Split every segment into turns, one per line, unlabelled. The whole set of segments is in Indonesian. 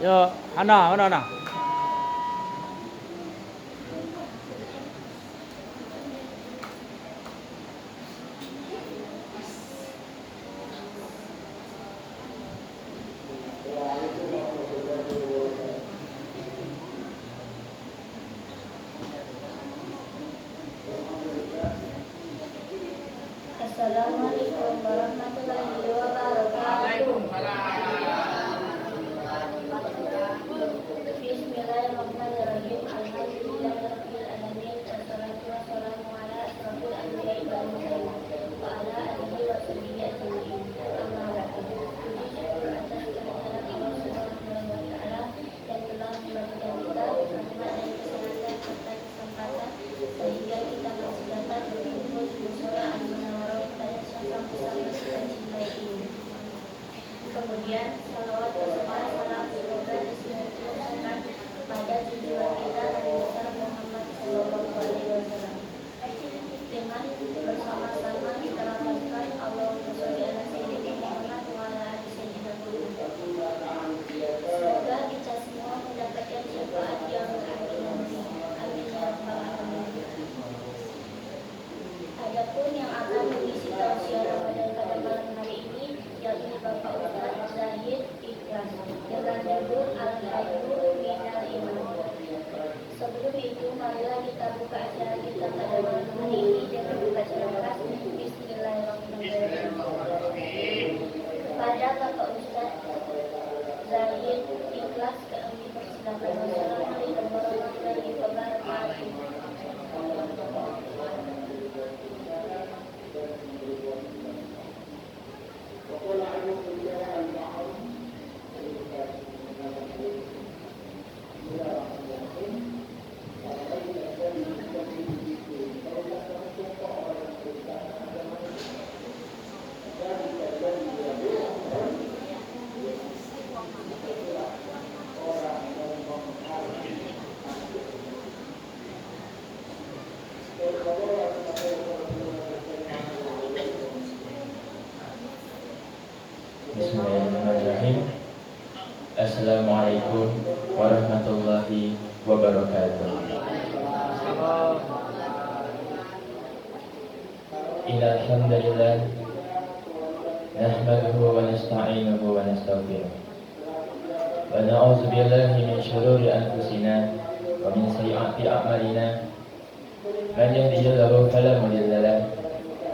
Yo, Hana, mana Hana?
Assalamualaikum warahmatullahi wabarakatuh. Bismillahirrahmanirrahim. Alhamdulillahirabbil alamin. Wassalatu wassalamu ala asrofil anbiya'i wal mursalin wa ala alihi wa sahbihi ajma'in. Amma ba'du. Puji syukur atas kehadiran Allah Subhanahu wa taala yang telah memberikan kita rahmat dan kesehatan serta kesempatan sehingga kita masih dapat berkumpul di musola Al-Munawwarah yang sama-sama kita cintai ini. Kemudian salawat beserta salam semoga diturunkan kepada junjungan kita Nabi besar Muhammad Sallallahu Alaihi Wasallam. Dengan bersama-sama kita lafazkan Allahumma sholli ala sayyidina Muhammad wa ala ali sayyidina Muhammad. Semoga kita semua mendapatkan syafaat yang terakhir nanti. Amin ya rabbal alamin. Adapun yang akan mengisi tausiah Ramadan pada malam hari ini yakni Bapak Ustaz Zahid Ikhlas dengan judul Al-Hayyu Minal Iman. Sebelum itu, marilah kita buka acara kita pada malam hari ini dengan membaca keras Bismillahirrahmanirrahim. Kepada Bapak Ustaz Zahid Ikhlas kami persilakan. Wassalamualaikum warahmatullahi wabarakatuh.
Bismillahirrahmanirrahim. Assalamualaikum warahmatullahi wabarakatuh. Innal hamdalillah nahmaduhu wa nasta'inuhu wa nastaghfiruh. Wa na'udzu billahi min shururi anfusina wa min sayyiati a'malina. Man yahdihillahu fala mudilla lahu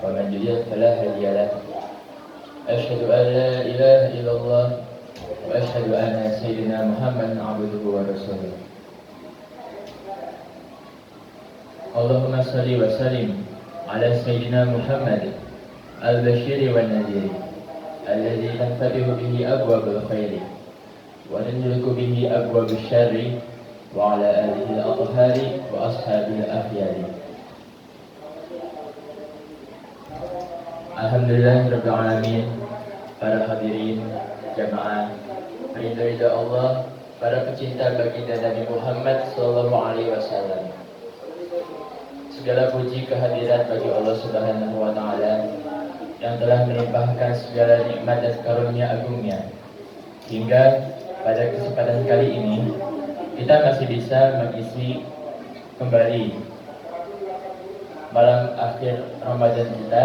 wa man yudlil fala hadiya lahu. Asyhadu an la ilaha illallah wa asyhadu anna sayyidina Muhammadan abduhu wa rasuluh. Allahumma salli wa sallim ala sayyidina Muhammad al-bashiri wa nadhiri alladhi tanfatihu bihi abwabul khairi wa tanjaliku bihi abwabul syarri wa ala alihi al-athhari wa ashabil akhyari. Alhamdulillah Rabbil Alamin. Para hadirin jamaah ridha Allah, para pecinta baginda Nabi Muhammad Sallallahu Alaihi Wasallam, segala puji kehadirat bagi Allah Subhanahu Wa Taala yang telah melimpahkan segala nikmat dan karunia agungnya hingga pada kesempatan kali ini kita masih bisa mengisi kembali malam akhir Ramadan kita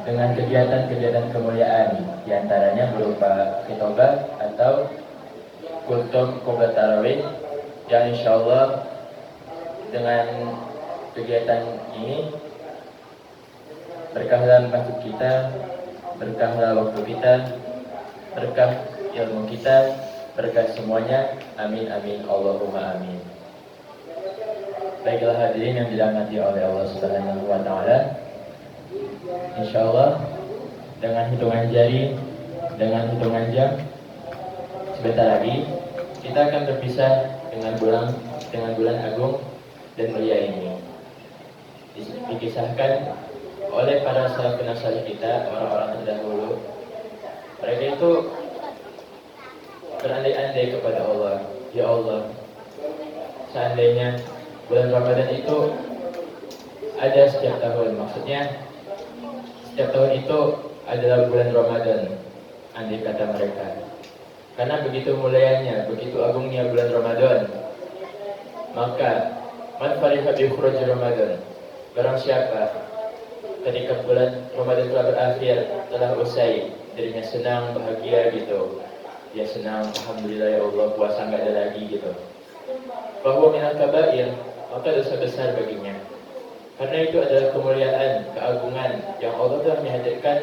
dengan kegiatan-kegiatan kemuliaan, diantaranya berupa khitbah atau kultum qobliyah tarawih, yang insya Allah dengan kegiatan ini berkahlah masjid kita, berkahlah waktu kita, berkah ilmu kita, berkah semuanya. Amin amin Allahumma amin. Baiklah hadirin yang dirahmati oleh Allah Subhanahu wa taala, insya Allah dengan hitungan jari, dengan hitungan jam, sebentar lagi kita akan berpisah dengan bulan agung dan mulia ini. Dikisahkan oleh para salafun salih kita, orang-orang terdahulu, mereka itu berandai-andai kepada Allah, ya Allah, seandainya bulan Ramadan itu ada setiap tahun, maksudnya setiap tahun itu adalah bulan Ramadan, andai kata mereka. Karena begitu mulianya, begitu agungnya bulan Ramadan. Maka man fariha bi khuruj Ramadan, barang siapa ketika bulan Ramadan telah berakhir, telah usai, dirinya senang, bahagia gitu. Dia senang, alhamdulillah ya Allah, puasa nggak ada lagi gitu. Bahwa minal kabair, maka dosa besar baginya. Karena itu adalah kemuliaan, keagungan yang Allah telah menghadirkan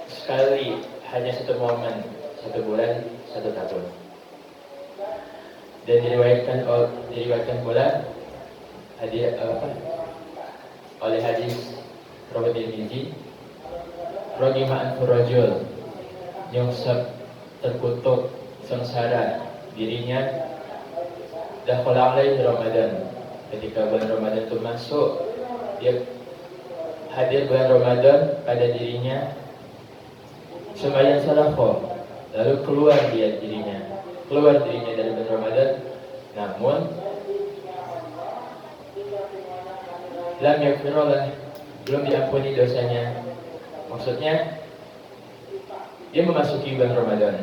sekali, hanya satu momen, satu bulan, satu tahun. Dan diriwayatkan pula oleh hadis Rawat Tirmizi, ragima anfu rajul, nyungsep terkutuk sengsara dirinya, dakhala alaihi Ramadan, ketika bulan Ramadan itu masuk, dia hadir bulan Ramadan pada dirinya, sembahyang salafo, lalu keluar dirinya dari bulan Ramadan, namun lam yaghfirullah, belum diampuni dosanya. Maksudnya dia memasuki bulan Ramadan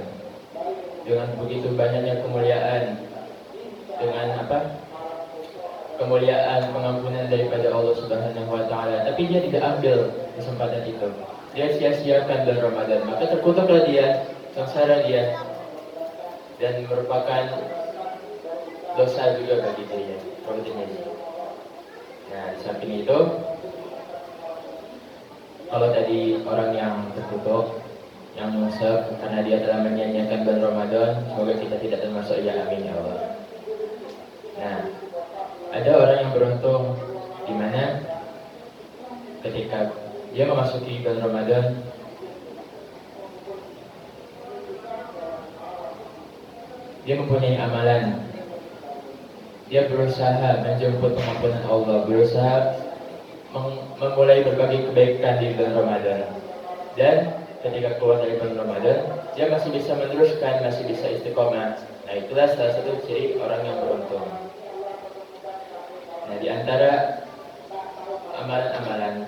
dengan begitu banyaknya kemuliaan, dengan kemuliaan pengampunan daripada Allah Subhanahu wa taala, tapi dia tidak ambil kesempatan itu. Dia sia-siakan bulan Ramadan, maka terkutuklah dia, sengsara dia, dan merupakan dosa juga bagi dirinya. Nah, di samping itu, kalau tadi orang yang terkutuk, yang nyungsep karena dia telah menyanyiakan bulan Ramadan, semoga kita tidak termasuk, ya amin ya Allah. Nah, ada orang yang beruntung di mana ketika dia memasuki bulan Ramadan, dia mempunyai amalan, dia berusaha menjemput pengampunan Allah, berusaha memulai berbagai kebaikan di bulan Ramadan, dan ketika keluar dari bulan Ramadan, dia masih bisa meneruskan, masih bisa istiqomah. Nah, itulah salah satu ciri orang yang beruntung. Nah, di antara amalan-amalan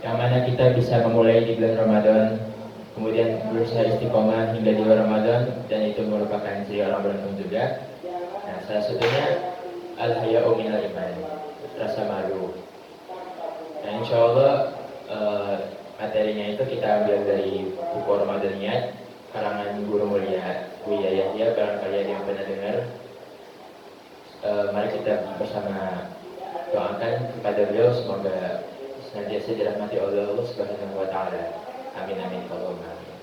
yang mana kita bisa memulai di bulan Ramadan, kemudian berusaha istiqomah hingga di luar Ramadan, dan itu merupakan ciri orang beruntung juga. Nah, salah satunya al-haya'u minal iman, rasa malu. Nah, insya Allah materinya itu kita ambil dari buku Ramadaniyat karangan Guru Mulia Buya Yahya, barangkali ada yang pernah dengar. Mari kita bersama doakan kepada beliau, semoga senantiasa dirahmati oleh Allah Subhanahu wa taala. Amin amin Allahumma amin.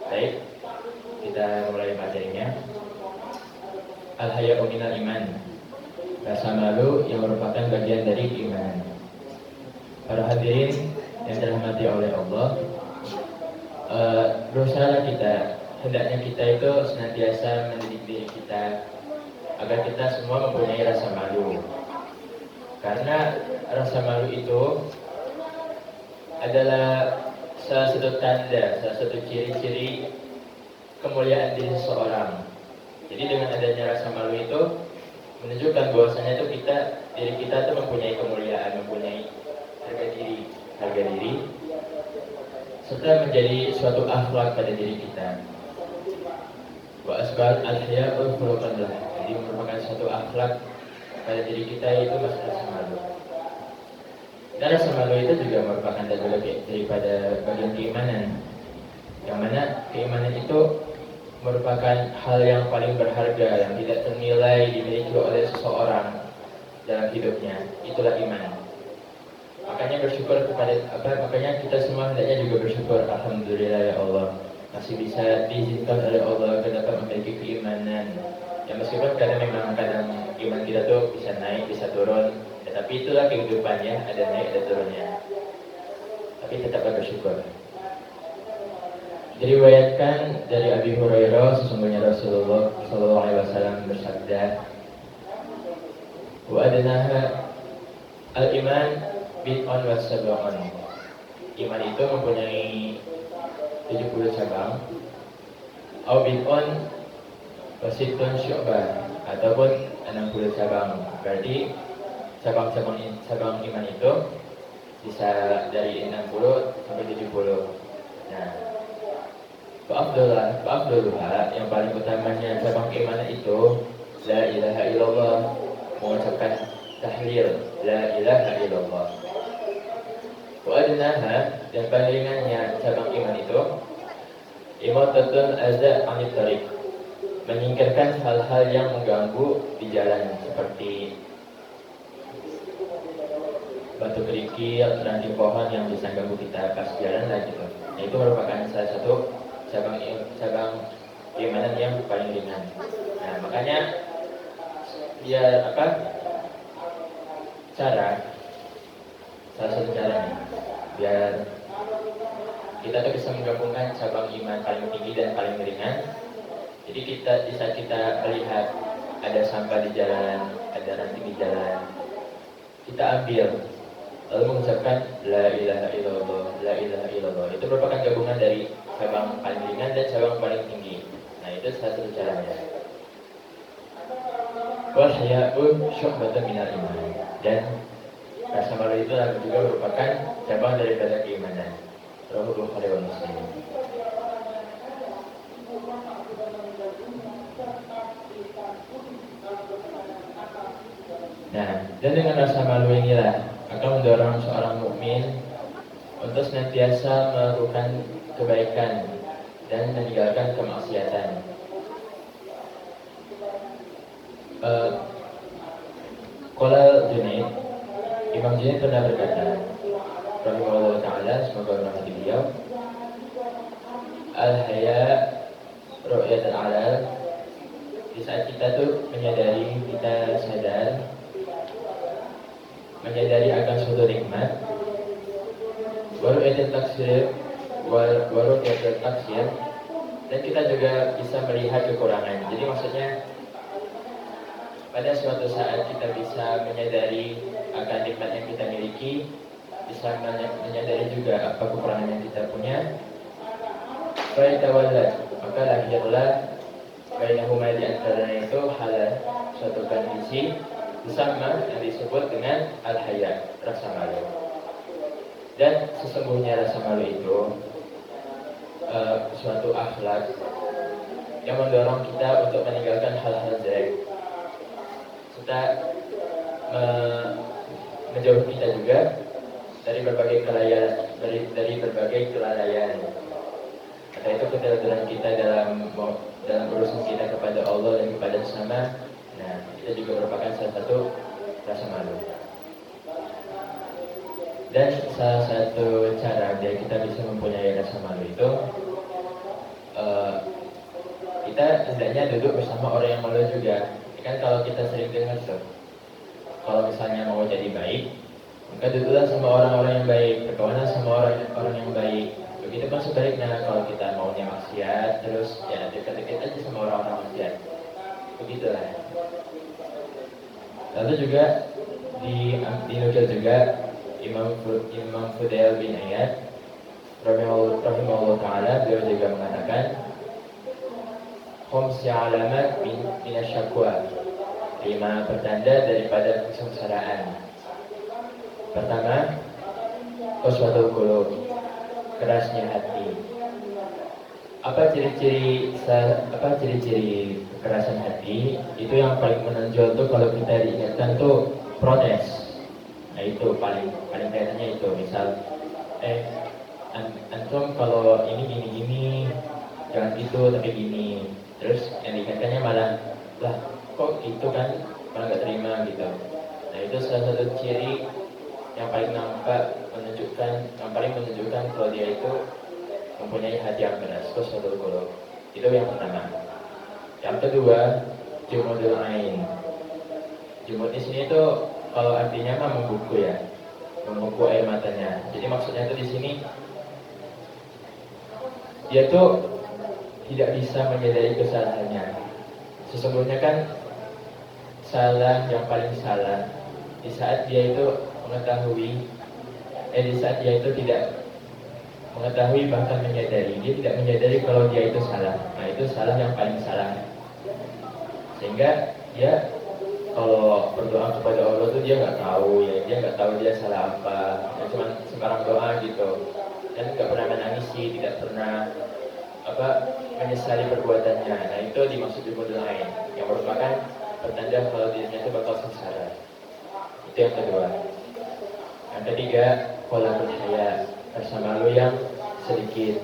Baik, kita mulai materinya. Al-haya'u minal iman, rasa malu yang merupakan bagian dari iman. Para hadirin yang dirahmati oleh Allah, berusaha hendaknya kita itu senantiasa mendidik diri kita agar kita semua mempunyai rasa malu. Karena rasa malu itu adalah salah satu tanda, salah satu ciri-ciri kemuliaan diri seseorang. Jadi dengan adanya rasa malu itu menunjukkan bahwasanya itu diri kita itu mempunyai kemuliaan, mempunyai harga diri, serta menjadi suatu akhlak pada diri kita. Wa asbal al-haya'ul khuluqan lah. Jadi merupakan suatu akhlak pada diri kita, itu rasa malu. Dan rasa malu itu juga merupakan tanda daripada bagian keimanan, yang mana keimanan itu merupakan hal yang paling berharga, yang tidak ternilai dimiliki oleh seseorang dalam hidupnya. Itulah iman. Makanya makanya kita semua hendaknya juga bersyukur, alhamdulillah ya Allah, masih bisa diizinkan oleh Allah agar dapat memiliki keimanan. Ya meskipun kadang iman kita tuh bisa naik, bisa turun, ya, tapi itulah kehidupannya, ada naik, ada turunnya. Tapi tetap bersyukur. Diriwayatkan dari Abi Hurairah, sesungguhnya Rasulullah SAW bersabda, wa adnaha al-iman bid'un wa sab'un. Iman itu mempunyai 70 cabang. Au bid'un wa sittun syu'bah, ataupun 60 cabang. Berarti cabang iman itu bisa dari 60 sampai 70. Nah, Fa'afdoluha yang paling utamanya cabang keimanan itu La ilaha illallah, mengucapkan tahlil La ilaha illallah. Wa'adnaha, dan paling ringannya cabang iman itu Imatatul azza anit tariq, menyingkirkan hal-hal yang mengganggu di jalan, seperti batu kerikil, ranting pohon yang bisa ganggu kita pas jalan lah gitu. Nah, itu merupakan salah satu cabang keimanan yang paling ringan. Nah, makanya biar salah satu caranya biar kita tuh bisa menggabungkan cabang iman paling tinggi dan paling ringan. Jadi di saat kita melihat ada sampah di jalan, ada ranting di jalan, kita ambil lalu mengucapkan La ilaha illallah, La ilaha illallah. Itu merupakan gabungan dari cabang paling ringan dan cabang paling tinggi. Nah, itu salah satu caranya. Wal haya'u syu'batun minal iman, dan rasa malu itu juga merupakan cabang daripada keimanan. Rawahu Bukhari wa Muslim. Nah, dan dengan rasa malu inilah akan mendorong seorang mukmin untuk senantiasa melakukan kebaikan dan meninggalkan kemaksiatan. Qala Junaid, Imam Junaid pernah berkata, rahimahullah ta'ala, semoga berkati beliau, Al-haya ru'yat al-alal, di saat kita tuh menyadari akan suatu nikmat, waru'yat al-taksir, dan kita juga bisa melihat kekurangan. Jadi maksudnya pada suatu saat kita bisa menyadari akan nikmat yang kita miliki, bisa menyadari juga apa kekurangan yang kita punya. Fa'itawallah, maka lahirlah bainahuma, di antaranya itu halal, suatu kondisi bersama yang disebut dengan al-haya, rasa malu. Dan sesungguhnya rasa malu itu suatu akhlak yang mendorong kita untuk meninggalkan hal-hal jelek, serta menjauhi kita juga dari berbagai kelalaian. Atau itu kedalaman kita dalam urusan kita kepada Allah dan kepada sesama. Nah, itu juga merupakan salah satu rasa malu. Dan salah satu cara biar kita bisa mempunyai rasa malu itu, kita hendaknya duduk bersama orang yang malu juga. Kan kalau kita sering dengar tuh, kalau misalnya mau jadi baik, maka duduklah sama orang-orang yang baik, berkawanlah sama orang yang baik. Begitu kan sebaliknya kalau kita maunya maksiat, terus ya dekat-dekat aja sama orang-orang maksiat. Begitulah. Lalu juga dinukil juga Imam Fudail bin Iyad rahimahullah ta'ala, beliau juga mengatakan khomsi alamat minasyakwa, 5 pertanda daripada kesengsaraan. Pertama, qaswatul qulub, kerasnya hati. Apa ciri-ciri kekerasan hati? Itu yang paling menonjol tuh kalau kita diingatkan tuh protes. Nah, itu paling kelihatannya itu, misal antum kalau ini gini jangan gitu tapi gini. Terus yang diingatkannya malah lah kok gitu kan, malah nggak terima gitu. Nah, itu salah satu ciri yang paling menunjukkan kalau dia itu mempunyai hati yang keras, qaswatul qulub. Itu yang pertama. Yang kedua, jumudul ain. Jumud di sini itu kalau artinya mah membuku ya, membuku air matanya. Jadi maksudnya itu di sini dia tuh tidak bisa menyadari kesalahannya. Sesungguhnya kan salah yang paling salah di saat dia itu di saat dia itu tidak mengetahui, bahkan menyadari. Dia tidak menyadari kalau dia itu salah. Nah, itu salah yang paling salah. Sehingga dia kalau berdoa kepada Allah tuh dia nggak tahu ya, dia nggak tahu dia salah apa, ya cuma sembarang doa gitu, dan nggak pernah menangisi, tidak pernah menyesali perbuatannya. Nah itu dimaksud jumudul ain, yang merupakan pertanda kalau dirinya itu bakal sengsara. Itu yang kedua. Yang ketiga, pola berhaya, rasa malu yang sedikit.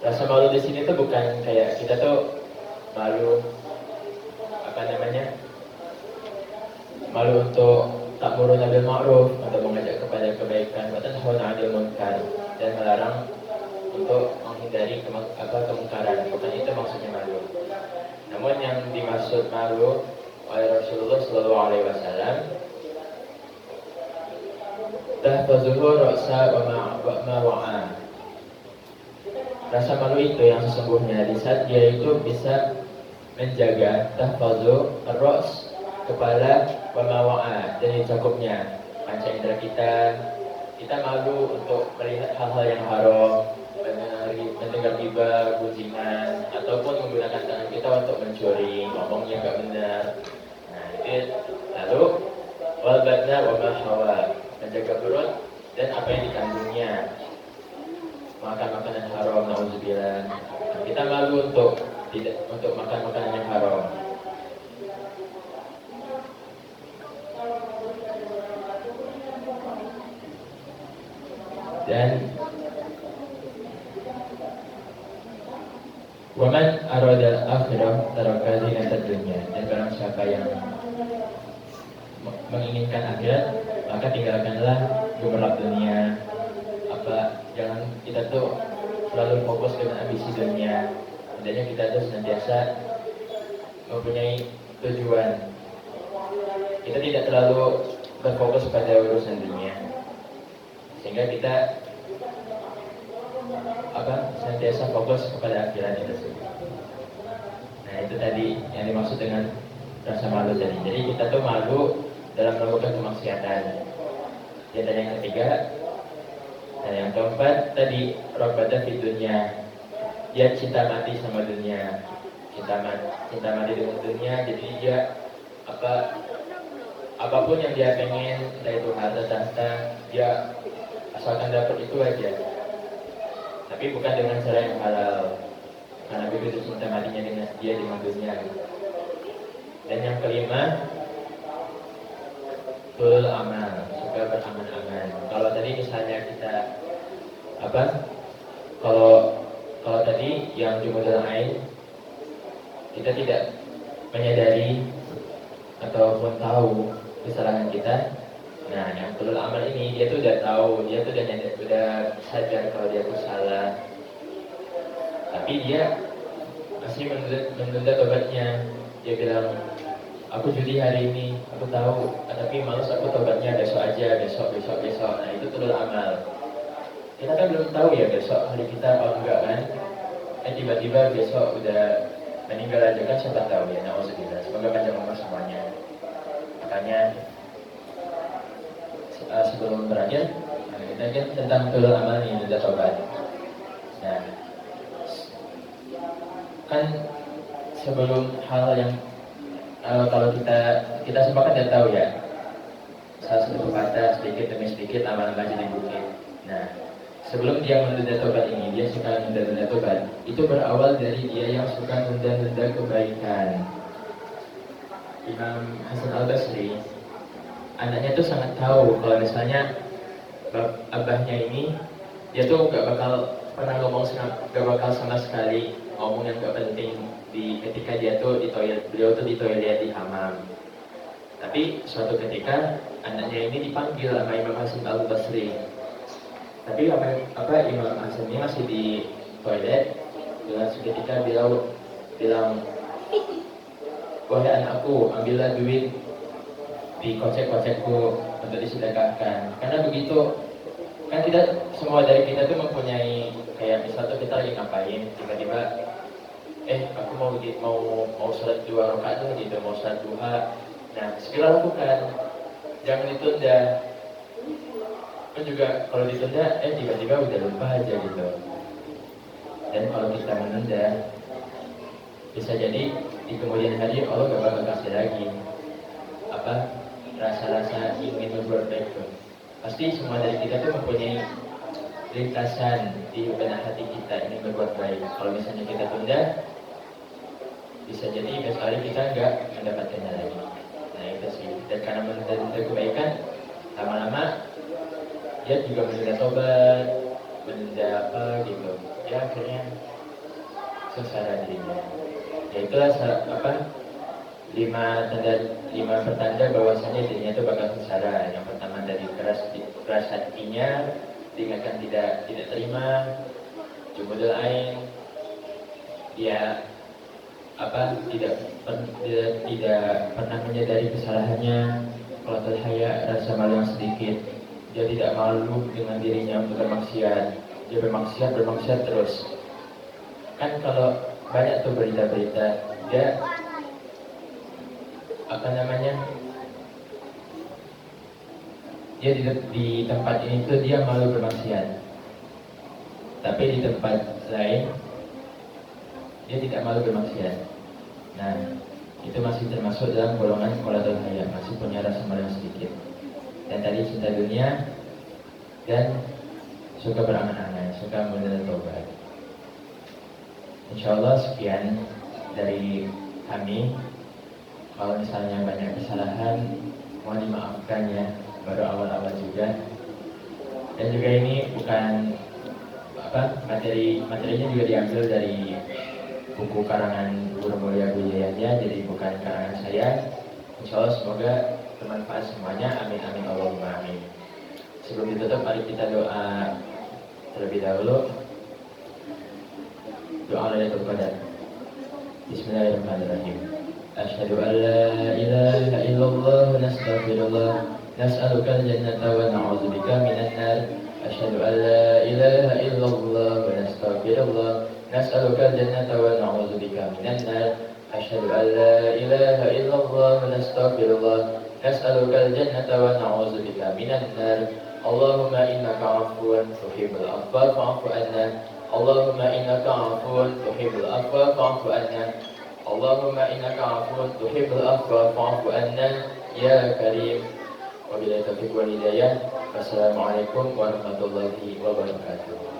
Rasa malu di sini tuh bukan kayak kita tuh malu malu untuk ta'muruna bil ma'ruf, untuk mengajak kepada kebaikan, wa tanhauna 'anil munkar, dan melarang untuk menghindari kemungkaran. Bukan itu maksudnya malu. Namun yang dimaksud malu oleh Rasulullah Shallallahu Alaihi Wasallam, tahfazuhu ra'sa wa ma wa'a. Rasa malu itu yang sesungguhnya di saat dia itu bisa menjaga tahfazu ar-ra's, kepala, wa ma wa'a, dan cakupnya panca indera kita malu untuk melihat hal-hal yang haram, mendengar riba, gunjingan, ataupun menggunakan tangan kita untuk mencuri, ngomongnya nggak benar. Nah itu. Lalu wal badna wa ma hawa, menjaga perut dan apa yang dikandungnya, makan makanan haram, nauzubillah. Nah, kita malu untuk makan makanan yang haram. Dan waman arada akhirah taraka zinatad dunya, dan barang siapa yang menginginkan akhirat maka tinggalkanlah gemerlap dunia. Jangan kita tuh selalu fokus dengan ambisi dunia. Hendaknya kita tuh senantiasa mempunyai tujuan. Kita tidak terlalu berfokus pada urusan dunia, sehingga kita senantiasa fokus kepada akhirat itu. Nah itu tadi yang dimaksud dengan rasa malu tadi. Jadi kita tuh malu dalam melakukan kemaksiatan. Dan yang ketiga, dan yang keempat tadi robbatan di dunia, dia cinta mati sama dunia, cinta mati dengan dunia. Jadi dia apapun yang dia pengen, entah itu harta tahta, dia asalkan dapat itu aja. Tapi bukan dengan cara yang halal, karena begitu cinta matinya dengan dunia. Dan yang kelima, tulul amal, suka beramal-amal. Kalau tadi misalnya kita kalau tadi yang jumudul ain, kita tidak menyadari ataupun tahu kesalahan kita. Nah, yang tulul amal ini dia tuh udah tahu, dia tuh udah sadar kalau dia tuh salah. Tapi dia masih menunda tobatnya. Dia bilang, aku judi hari ini, aku tahu, tapi males aku tobatnya besok aja, besok. Nah itu tulul amal. Kita kan belum tahu ya besok hari kita apa enggak kan? Tiba-tiba besok udah meninggal aja kan, siapa tahu ya. Nauzubillah. Semoga panjang umur semuanya. Makanya sebelum berakhir, kita lihat tentang tulul amal ini, udah tobat. Nah, kan sebelum hal yang kalau kita semua kan udah tahu ya, salah satu pepatah, sedikit demi sedikit amal-amal jadi bukit. Nah, sebelum dia menunda tobat ini, dia suka menunda tobat. Itu berawal dari dia yang suka menunda kebaikan. Imam Hasan Al-Basri, anaknya tuh sangat tahu kalau misalnya abahnya ini, dia tuh gak bakal sama sekali ngomong yang gak penting ketika dia tuh di toilet, beliau tuh di toilet di hamam. Tapi suatu ketika anaknya ini dipanggil sama Imam Hasan Al-Basri. Tapi Imam Hasan ini masih di toilet. Dan seketika beliau bilang, wahai anakku, ambillah duit di kocek-kocekku untuk disedekahkan. Karena begitu, kan semua dari kita tuh mempunyai kayak misal tuh kita lagi ngapain, tiba-tiba aku mau sholat 2 rakaat tuh gitu, mau sholat duha. Nah, segera lakukan, jangan ditunda. Kan juga kalau ditunda, tiba-tiba udah lupa aja gitu. Dan kalau kita menunda, bisa jadi di kemudian hari Allah gak bakal kasih lagi. rasa-rasa ingin berbuat baik tuh. Pasti semua dari kita tuh mempunyai lintasan di benak hati kita ingin berbuat baik. Kalau misalnya kita tunda, bisa jadi besok hari kita nggak mendapatkannya lagi. Nah itu sih. Dan karena menunda kebaikan, lama-lama dia juga menunda tobat, menunda apa gitu. Ya akhirnya sengsara dirinya. Ya itulah lima pertanda bahwasanya dirinya itu bakal sengsara. Yang pertama dari keras hatinya, diingatkan tidak terima, jumudul ain, dia tidak pernah menyadari kesalahannya, qalatul haya, rasa malu yang sedikit, dia tidak malu dengan dirinya untuk bermaksiat, dia bermaksiat terus. Kan kalau banyak tuh berita-berita dia dia di tempat ini tuh dia malu bermaksiat, tapi di tempat lain dia tidak malu bermaksiat. Nah itu masih termasuk dalam golongan qalatul haya, masih punya rasa malu yang sedikit. Dan tadi cinta dunia dan suka berangan-angan, suka menunda tobat. Insyaallah sekian dari kami. Kalau misalnya banyak kesalahan, mohon dimaafkan ya, baru awal-awal juga. Dan juga ini bukan materinya juga diambil dari buku karangan Guru Mulia Wijayanya, jadi bukan karangan saya. Insyaallah semoga bermanfaat semuanya. Amin amin Allahumma amin. Sebelum ditutup, mari kita doa terlebih dahulu. Doa Lailatul Qadar. Bismillahirrahmanirrahim. Asyhadu an la ilaha illallah wa nastaghfirullah, nas'aluka al-jannata wa na'udzubika minan nar. Asyhadu an la ilaha illallah wa nastaghfirullah, nas'aluka al-jannata wa na'udzubika minan nar. Asyhadu an la ilaha illallah wa nastaghfirullah, nas'aluka al-jannata wa na'udzubika minan nar. Allahumma innaka 'afuwun tuhibbul 'afwa fa'fu anna. Allahumma innaka 'afuwun tuhibbul 'afwa fa'fu anna. Allahumma innaka 'afuwun tuhibbul 'afwa fa'fu anna ya karim. Wabillahi taufiq wal hidayah. Wassalamualaikum warahmatullahi wabarakatuh.